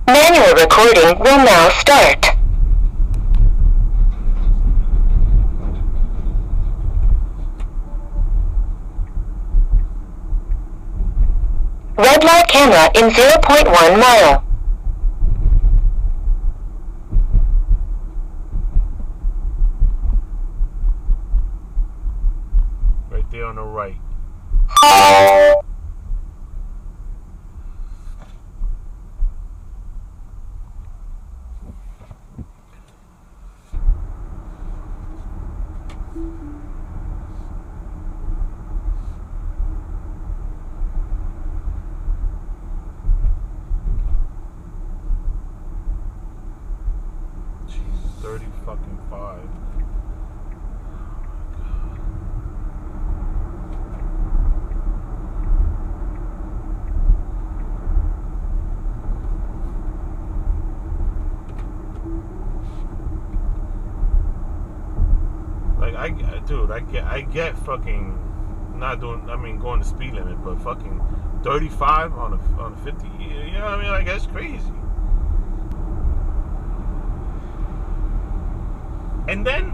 Manual recording will now start. Red light camera in 0.1 mile. Right there on the right. Jeez, 30 fucking 5. I get fucking not doing. I mean, going the speed limit, but fucking 35 on a 50. You know what I mean? Like, that's crazy. And then